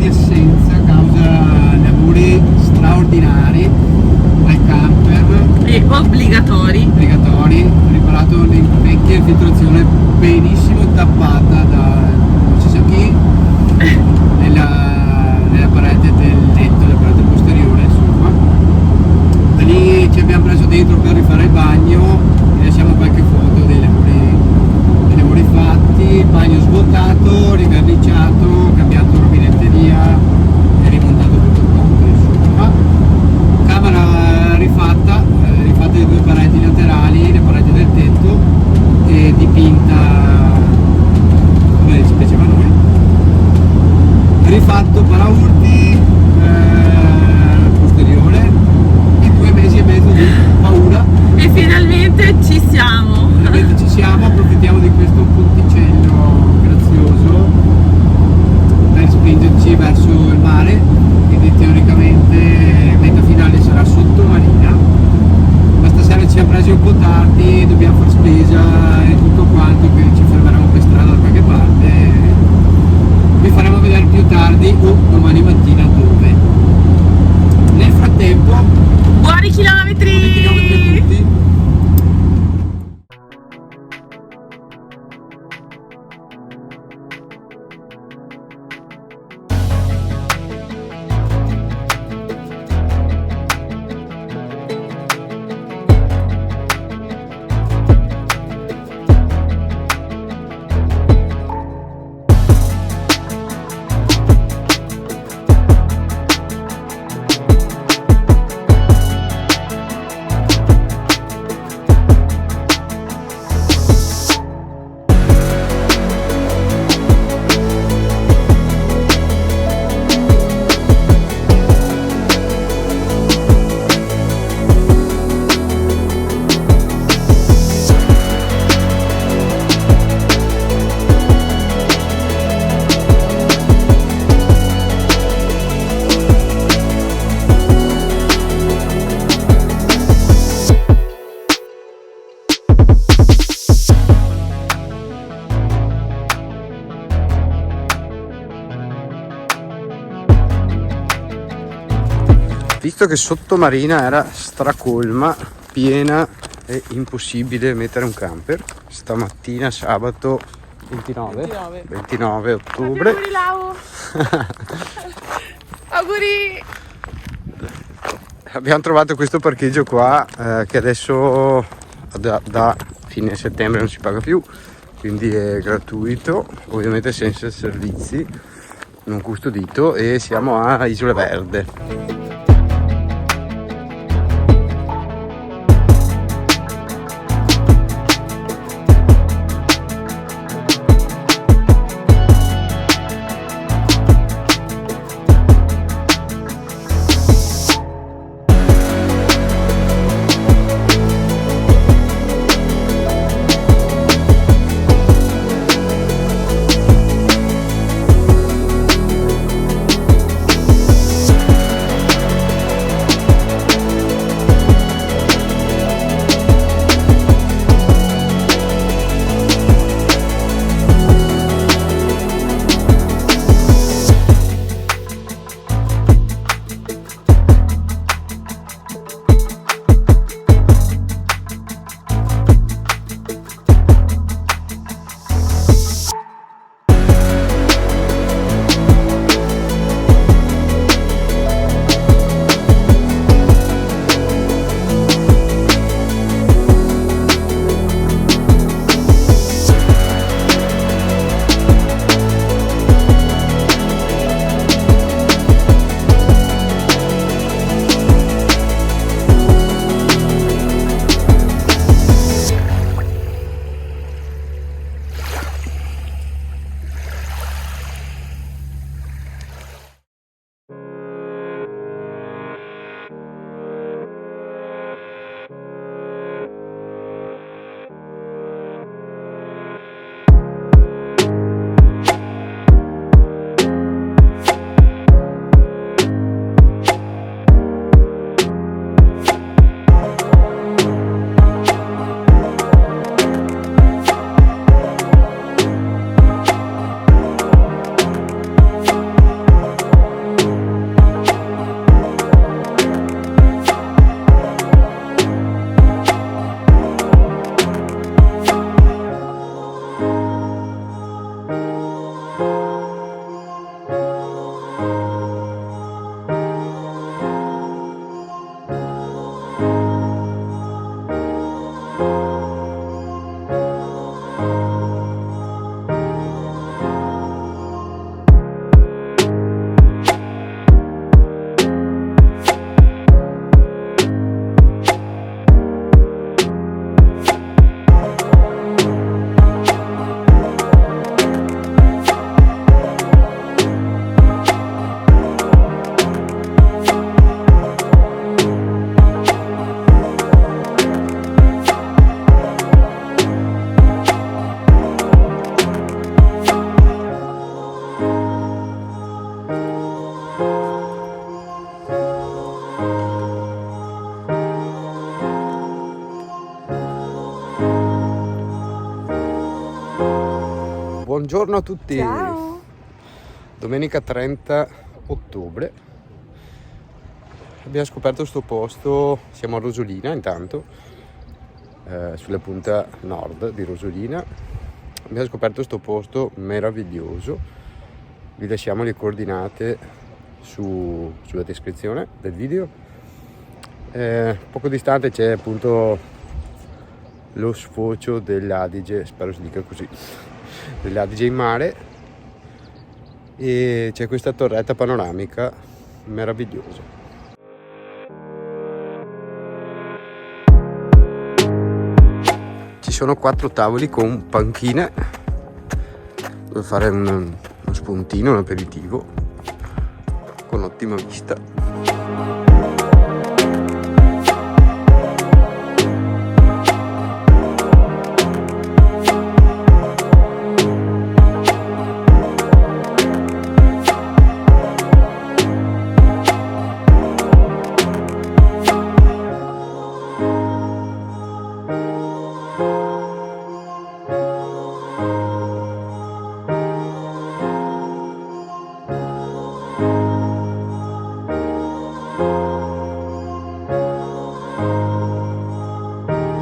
di assenza a causa lavori straordinari al camper E obbligatori. Ho riparato le vecchie infiltrazione benissimo tappata da non si sa chi nella parete del letto, la parete posteriore, insomma. Da lì ci abbiamo preso dentro per rifare il bagno, vi lasciamo qualche foto dei lavori fatti, bagno svuotato, riverniciato, cambiato rubinetteria e rimontato tutto quanto, insomma. Camera rifatte le due pareti laterali, le pareti del tetto, e dipinta come ci piaceva a noi. Rifatto paraurti posteriore e 2 mesi e mezzo di paura. E finalmente ci siamo. Finalmente ci siamo, approfittiamo di questo ponticello grazioso per spingerci verso il mare, quindi teoricamente meta finale sarà sottomarina, ma stasera ci siamo presi un po' tardi, dobbiamo far spesa e tutto quanto, quindi ci fermeremo per strada da qualche parte, vi faremo vedere più tardi o domani mattina dove. Nel frattempo Buoni chilometri! buoni chilometri a tutti. Visto che sottomarina era stracolma, piena e impossibile mettere un camper, stamattina sabato 29 ottobre Auguri Lau! Auguri! abbiamo trovato questo parcheggio qua che adesso da fine settembre non si paga più, quindi è gratuito, ovviamente senza servizi, non custodito, e siamo a Isola Verde. Buongiorno a tutti. Ciao. Domenica 30 ottobre. Abbiamo scoperto sto posto, siamo a Rosolina intanto, sulla punta nord di Rosolina. Abbiamo scoperto sto posto meraviglioso. Vi lasciamo le coordinate sulla descrizione del video. Poco distante c'è appunto lo sfocio dell'Adige, spero si dica così, dell'Adige in mare, e c'è questa torretta panoramica meravigliosa. Ci sono 4 tavoli con panchine dove fare uno spuntino, un aperitivo con ottima vista.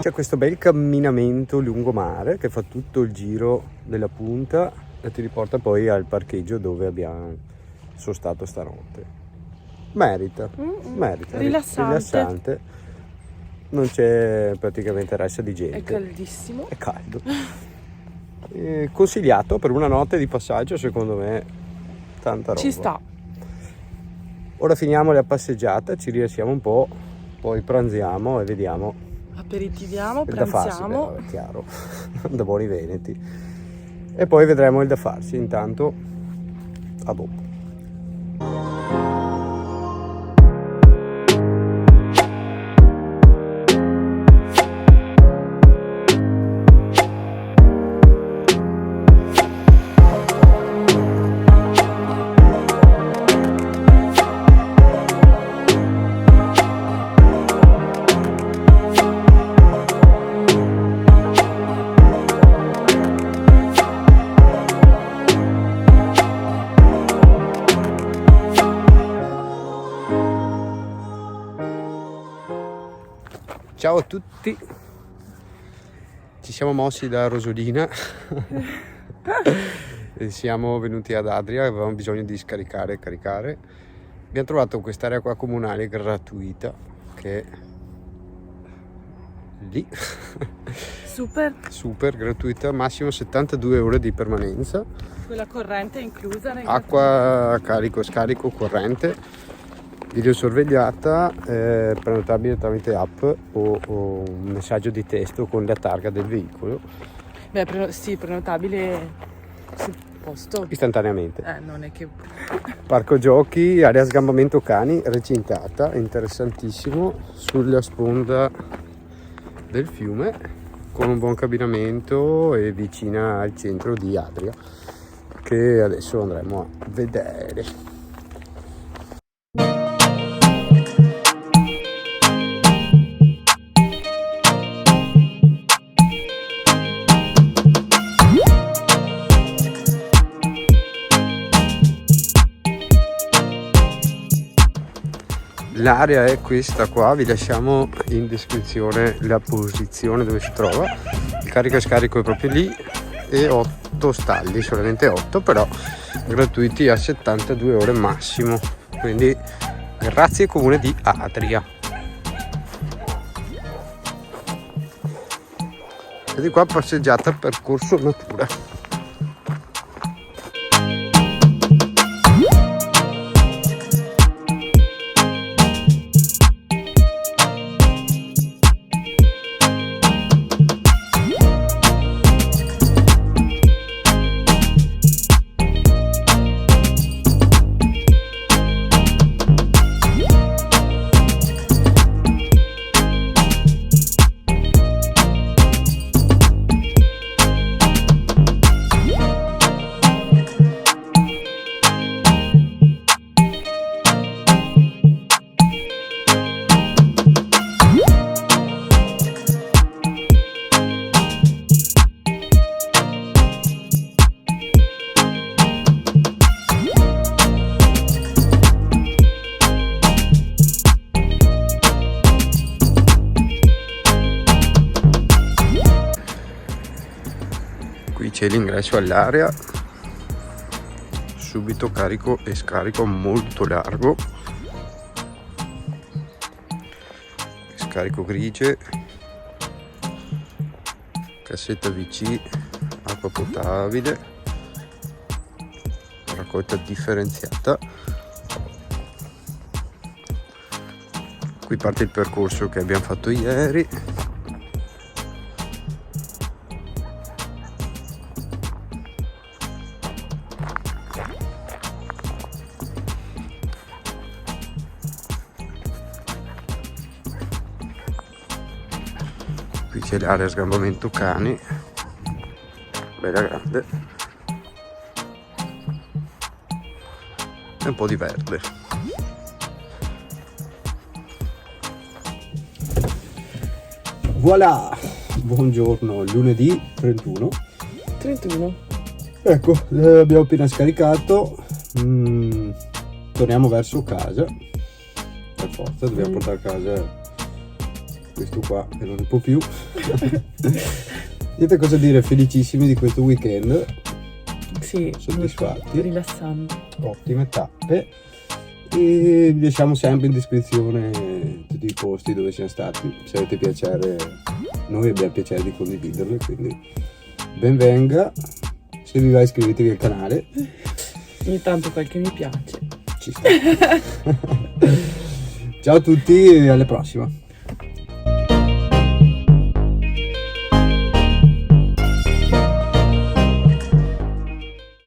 C'è questo bel camminamento lungomare che fa tutto il giro della punta e ti riporta poi al parcheggio dove abbiamo sostato stanotte. Merita, rilassante. Non c'è praticamente ressa di gente. È caldissimo. È caldo. Consigliato per una notte di passaggio, secondo me, tanta roba. Ci sta. Ora finiamo la passeggiata, ci rilassiamo un po', poi pranziamo e vediamo. Aperitiviamo, Il da farsi, pranziamo. però, è chiaro, da buoni veneti. E poi vedremo il da farsi. Intanto, a dopo. Ciao a tutti, ci siamo mossi da Rosolina e siamo venuti ad Adria, avevamo bisogno di scaricare e caricare. Abbiamo trovato quest'area qua comunale gratuita che è lì, super gratuita, massimo 72 ore di permanenza, Quella corrente è inclusa. acqua, carico, scarico, corrente, videosorvegliata, prenotabile tramite app o un messaggio di testo con la targa del veicolo. Beh, sì, prenotabile sul posto. Istantaneamente. Non è che... Parco giochi, area sgambamento cani, recintata, interessantissimo, sulla sponda del fiume, con un buon cabinamento e vicina al centro di Adria, che adesso andremo a vedere. L'area è questa qua, vi lasciamo in descrizione la posizione dove si trova. Il carico e scarico è proprio lì e 8 stalli, solamente 8, però gratuiti a 72 ore massimo. Quindi grazie Comune di Adria. E di qua passeggiata percorso natura. c'è l'ingresso all'area, subito carico e scarico molto largo, scarico grigie, cassetta VC, acqua potabile, raccolta differenziata. Qui parte il percorso che abbiamo fatto ieri. Qui c'è l'area sgambamento cani, bella grande, e un po' di verde. Voilà, buongiorno, lunedì 31. 31. Ecco, abbiamo appena scaricato, torniamo verso casa, per forza dobbiamo portare a casa questo qua che non ne può più. Niente cosa dire, felicissimi di questo weekend, Sì, soddisfatti, molto rilassante. ottime tappe, e vi lasciamo sempre in descrizione tutti i posti dove siamo stati, se avete piacere, noi abbiamo piacere di condividerli, quindi ben venga. Se vi va iscrivetevi al canale, Ogni tanto qualche mi piace. ci sta. Ciao a tutti e alla prossima.